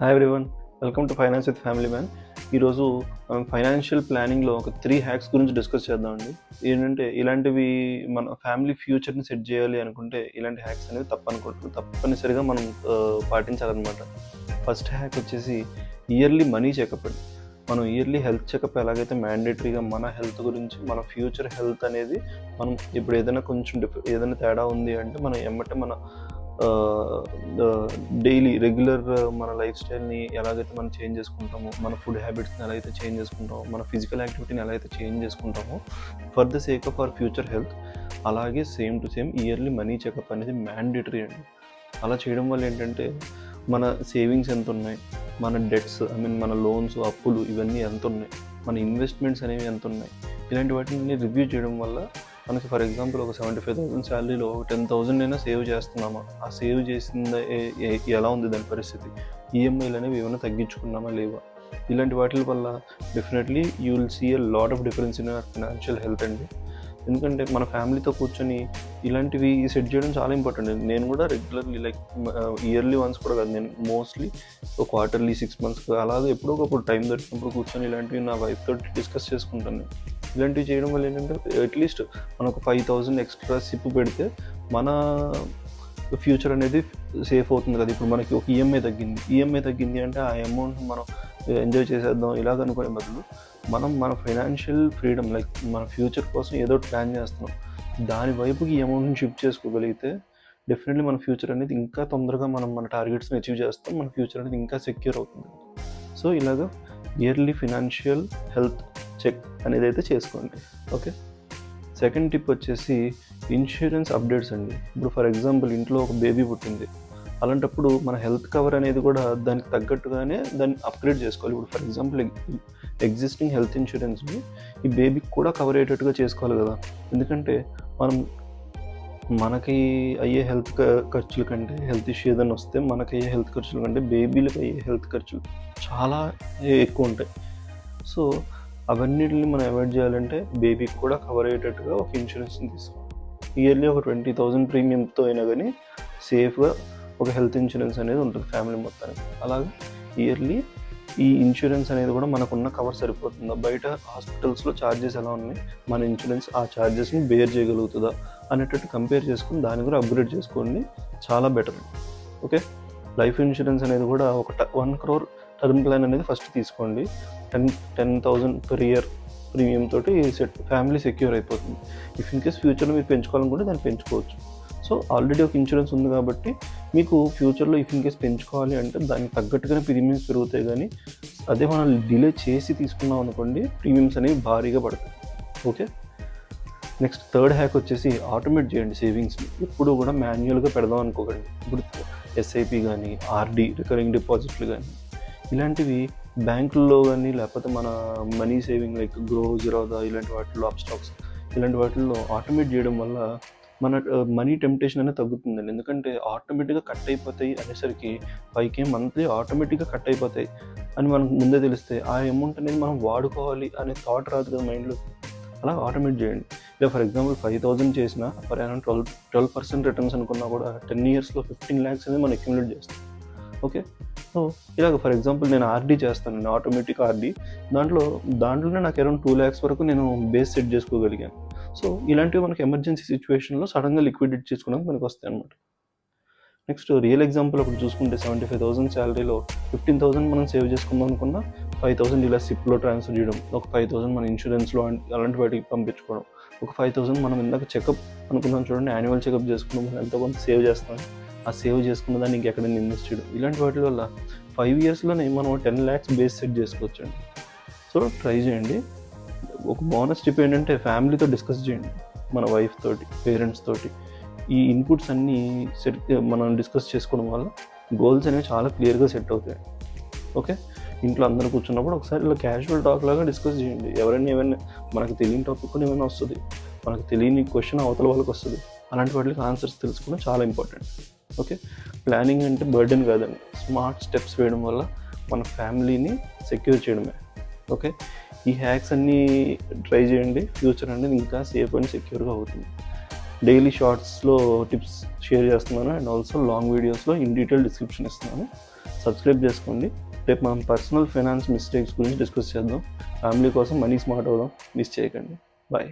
Hi everyone, welcome to finance with family man. ఈరోజు మనం financial ప్లానింగ్లో ఒక 3 హ్యాక్స్ గురించి డిస్కస్ చేద్దామండి. ఏంటంటే ఇలాంటివి మన ఫ్యామిలీ ఫ్యూచర్ని సెట్ చేయాలి అనుకుంటే ఇలాంటి హ్యాక్స్ అనేవి తప్పనిసరిగా మనం పాటించాలన్నమాట. ఫస్ట్ హ్యాక్ వచ్చేసి ఇయర్లీ మనీ చెకప్ అండి. మనం ఇయర్లీ హెల్త్ చెకప్ ఎలాగైతే మ్యాండేటరీగా మన హెల్త్ గురించి, మన ఫ్యూచర్ హెల్త్ అనేది మనం ఇప్పుడు ఏదైనా కొంచెం ఏదైనా తేడా ఉంది అంటే మనం ఎమ్మటే మన డైలీ రెగ్యులర్ మన లైఫ్ స్టైల్ని ఎలాగైతే మనం చేంజ్ చేసుకుంటామో, మన ఫుడ్ హ్యాబిట్స్ని ఎలా అయితే చేంజ్ చేసుకుంటామో, మన ఫిజికల్ యాక్టివిటీని ఎలా అయితే చేంజ్ చేసుకుంటామో for the sake of our future health, అలాగే same to same yearly money checkup mandatory మ్యాండేటరీ అండి. అలా చేయడం వల్ల ఏంటంటే మన సేవింగ్స్ ఎంత ఉన్నాయి, మన డెట్స్ మన లోన్స్, అప్పులు ఇవన్నీ ఎంత ఉన్నాయి, మన ఇన్వెస్ట్మెంట్స్ అనేవి ఎంత ఉన్నాయి, ఇలాంటి వాటిని రివ్యూ చేయడం వల్ల మనకి ఫర్ ఎగ్జాంపుల్ ఒక 75,000 శాలరీలో 10,000 అయినా సేవ్ చేస్తున్నామా, ఆ సేవ్ చేసింది ఎలా ఉంది దాని పరిస్థితి, ఈఎంఐలు అనేవి ఏమైనా తగ్గించుకున్నామా లేవా, ఇలాంటి వాటి వల్ల definitely you will see a lot of difference in our financial health అండి. ఎందుకంటే మన ఫ్యామిలీతో కూర్చొని ఇలాంటివి సెట్ చేయడం చాలా ఇంపార్టెంట్ అండి. నేను కూడా రెగ్యులర్లీ ఇయర్లీ వన్స్ కూడా కాదు, నేను మోస్ట్లీ ఒక క్వార్టర్లీ 6 months అలాగే ఎప్పుడో ఒకప్పుడు టైం దొరికినప్పుడు కూర్చొని ఇలాంటివి నా వైఫ్ తోటి డిస్కస్ చేసుకుంటాను. ఇలాంటివి చేయడం వల్ల ఏంటంటే అట్లీస్ట్ మనకు 5,000 ఎక్స్ట్రా సిప్ పెడితే మన ఫ్యూచర్ అనేది సేఫ్ అవుతుంది కదా. ఇప్పుడు మనకి ఒక ఈఎంఐ తగ్గింది అంటే ఆ అమౌంట్ మనం ఎంజాయ్ చేసేద్దాం ఇలాగ అనుకునే బదులు మన ఫైనాన్షియల్ ఫ్రీడమ్, మన ఫ్యూచర్ కోసం ఏదో ప్లాన్ చేస్తున్నాం, దాని వైపుకి ఈ అమౌంట్ని షిఫ్ట్ చేసుకోగలిగితే డెఫినెట్లీ మన ఫ్యూచర్ అనేది ఇంకా తొందరగా మన టార్గెట్స్ని అచీవ్ చేస్తాం, మన ఫ్యూచర్ అనేది ఇంకా సెక్యూర్ అవుతుంది. సో ఇలాగ ఇయర్లీ ఫైనాన్షియల్ హెల్త్ చెక్ అనేది అయితే చేసుకోండి. ఓకే, సెకండ్ టిప్ వచ్చేసి ఇన్సూరెన్స్ అప్డేట్స్ అండి. ఇప్పుడు ఫర్ ఎగ్జాంపుల్ ఇంట్లో ఒక బేబీ పుట్టింది, అలాంటప్పుడు మన హెల్త్ కవర్ అనేది కూడా దానికి తగ్గట్టుగానే దాన్ని అప్గ్రేడ్ చేసుకోవాలి. ఇప్పుడు ఫర్ ఎగ్జాంపుల్ ఎగ్జిస్టింగ్ హెల్త్ ఇన్సూరెన్స్ని ఈ బేబీకి కూడా కవర్ అయ్యేటట్టుగా చేసుకోవాలి కదా. ఎందుకంటే మనకి అయ్యే హెల్త్ ఖర్చుల కంటే, హెల్త్ ఇష్యూ ఏదైనా వస్తే మనకి అయ్యే హెల్త్ ఖర్చుల కంటే బేబీలకు అయ్యే హెల్త్ ఖర్చులు చాలా ఎక్కువ ఉంటాయి. సో అవన్నిటిని మనం అవాయిడ్ చేయాలంటే బేబీకి కూడా కవర్ అయ్యేటట్టుగా ఒక ఇన్సూరెన్స్ని తీసుకోవాలి. ఇయర్లీ ఒక 20,000 ప్రీమియంతో అయినా కానీ సేఫ్గా ఒక హెల్త్ ఇన్సూరెన్స్ అనేది ఉంటుంది ఫ్యామిలీ మొత్తానికి. అలాగే ఇయర్లీ ఈ ఇన్సూరెన్స్ అనేది కూడా మనకున్న కవర్ సరిపోతుందా, బయట హాస్పిటల్స్లో ఛార్జెస్ ఎలా ఉన్నాయి, మన ఇన్సూరెన్స్ ఆ ఛార్జెస్ని బేర్ చేయగలుగుతుందా అనేటట్టు కంపేర్ చేసుకుని దాన్ని కూడా అప్గ్రేడ్ చేసుకోండి, చాలా బెటర్. ఓకే, లైఫ్ ఇన్సూరెన్స్ అనేది కూడా ఒక 1 crore టర్మ్ ప్లాన్ అనేది ఫస్ట్ తీసుకోండి. 10,000 per year ప్రీమియం తోటి ఫ్యామిలీ సెక్యూర్ అయిపోతుంది. ఇఫ్ ఇన్ కేస్ ఫ్యూచర్లో మీరు పెంచుకోవాలనుకుంటే దాన్ని పెంచుకోవచ్చు. సో ఆల్రెడీ ఒక ఇన్సూరెన్స్ ఉంది కాబట్టి మీకు ఫ్యూచర్లో ఇఫ్ ఇన్ కేస్ పెంచుకోవాలి అంటే దానికి తగ్గట్టుగానే ప్రీమియమ్స్ పెరుగుతాయి. కానీ అదే మనం డిలే చేసి తీసుకున్నాం అనుకోండి, ప్రీమియమ్స్ అనేవి భారీగా పడతాయి. ఓకే, నెక్స్ట్ థర్డ్ హ్యాక్ వచ్చేసి ఆటోమేట్ చేయండి సేవింగ్స్ని. ఎప్పుడు కూడా మాన్యువల్గా పెడదాం అనుకోకండి. ఇప్పుడు ఎస్ఐపి కానీ, ఆర్డి రికరింగ్ డిపాజిట్లు కానీ, ఇలాంటివి బ్యాంకుల్లో కానీ లేకపోతే మన మనీ సేవింగ్ గ్రో, జిరోదా ఇలాంటి వాటిల్లో, అప్స్టాక్స్ ఇలాంటి వాటిల్లో ఆటోమేట్ చేయడం వల్ల మన మనీ టెంప్టేషన్ అనేది తగ్గుతుందండి. ఎందుకంటే ఆటోమేటిక్గా కట్ అయిపోతాయి అనేసరికి 5K మంత్లీ ఆటోమేటిక్గా కట్ అయిపోతాయి అని మనకు ముందే తెలిస్తే ఆ అమౌంట్ అనేది మనం వాడుకోవాలి అనే థాట్ రాదు కదా మైండ్లో. అలా ఆటోమేట్ చేయండి. ఇలా ఫర్ ఎగ్జాంపుల్ 5,000 చేసిన పర్ యానం 12% రిటర్న్స్ అనుకున్నా కూడా 10 yearsలో 15 lakhs అనేది మనం అక్యుములేట్ చేస్తాం. ఓకే, సో ఇలాగ ఫర్ ఎగ్జాంపుల్ నేను ఆర్డీ చేస్తానండి, ఆటోమేటిక్ ఆర్డీ. దాంట్లోనే నాకు అరౌండ్ 2 lakhs వరకు నేను బేస్ సెట్ చేసుకోగలిగాను. సో ఇలాంటివి మనకి ఎమర్జెన్సీ సిచ్యువేషన్లో సడన్గా లిక్విడేట్ చేసుకోవడానికి మనకు వస్తాయి అనమాట. నెక్స్ట్ రియల్ ఎగ్జాంపుల్ ఒకటి చూసుకుంటే 75,000 శాలరీలో 15,000 మనం సేవ్ చేసుకుందాం అనుకున్నా 5,000 ఇలా సిప్లో ట్రాన్స్ఫర్ చేయడం, ఒక 5,000 మన ఇన్సూరెన్స్లో అలాంటి వాటికి పంపించుకోవడం, ఒక 5,000 మనం ఇందాక చెకప్ అనుకున్నాం చూడండి, యాన్యువల్ చెకప్ చేసుకున్నాం, మనం ఎంతో కొంత సేవ్ చేస్తాం, ఆ సేవ్ చేసుకున్న దాన్ని ఇంకెక్కడైనా ఇన్వెస్ట్ చేయడం, ఇలాంటి వాటి వల్ల 5 yearsలోనే మనం 10 lakhs బేస్ సెట్ చేసుకోవచ్చండి. సో ట్రై చేయండి. ఒక బోనస్ టిప్ ఏంటంటే ఫ్యామిలీతో డిస్కస్ చేయండి, మన వైఫ్ తోటి, పేరెంట్స్ తోటి. ఈ ఇన్పుట్స్ అన్నీ మనం డిస్కస్ చేసుకోవడం వల్ల గోల్స్ అనేవి చాలా క్లియర్గా సెట్ అవుతాయి. ఓకే, ఇంట్లో అందరూ కూర్చున్నప్పుడు ఒకసారి ఇలా క్యాజువల్ టాక్ లాగా డిస్కస్ చేయండి. ఏమైనా మనకు తెలియని టాపిక్ కూడా ఏమైనా వస్తుంది, మనకు తెలియని క్వశ్చన్ అవతల వాళ్ళకి వస్తుంది, అలాంటి వాటికి ఆన్సర్స్ తెలుసుకోవడం చాలా ఇంపార్టెంట్. ఓకే, ప్లానింగ్ అంటే బర్డెన్ కాదండి, స్మార్ట్ స్టెప్స్ వేయడం వల్ల మన ఫ్యామిలీని సెక్యూర్ చేయడమే. ఓకే, ఈ హ్యాక్స్ అన్నీ ట్రై చేయండి, ఫ్యూచర్ అనేది ఇంకా సేఫ్ అండ్ సెక్యూర్గా అవుతుంది. డైలీ షార్ట్స్లో టిప్స్ షేర్ చేస్తున్నాను అండ్ ఆల్సో లాంగ్ వీడియోస్లో ఇన్ డీటెయిల్ డిస్క్రిప్షన్ ఇస్తున్నాను. సబ్స్క్రైబ్ చేసుకోండి. రేపు మనం పర్సనల్ ఫైనాన్స్ మిస్టేక్స్ గురించి డిస్కస్ చేద్దాం. ఫ్యామిలీ కోసం మనీ స్మార్ట్ అవుదాం. మిస్ చేయకండి. బాయ్.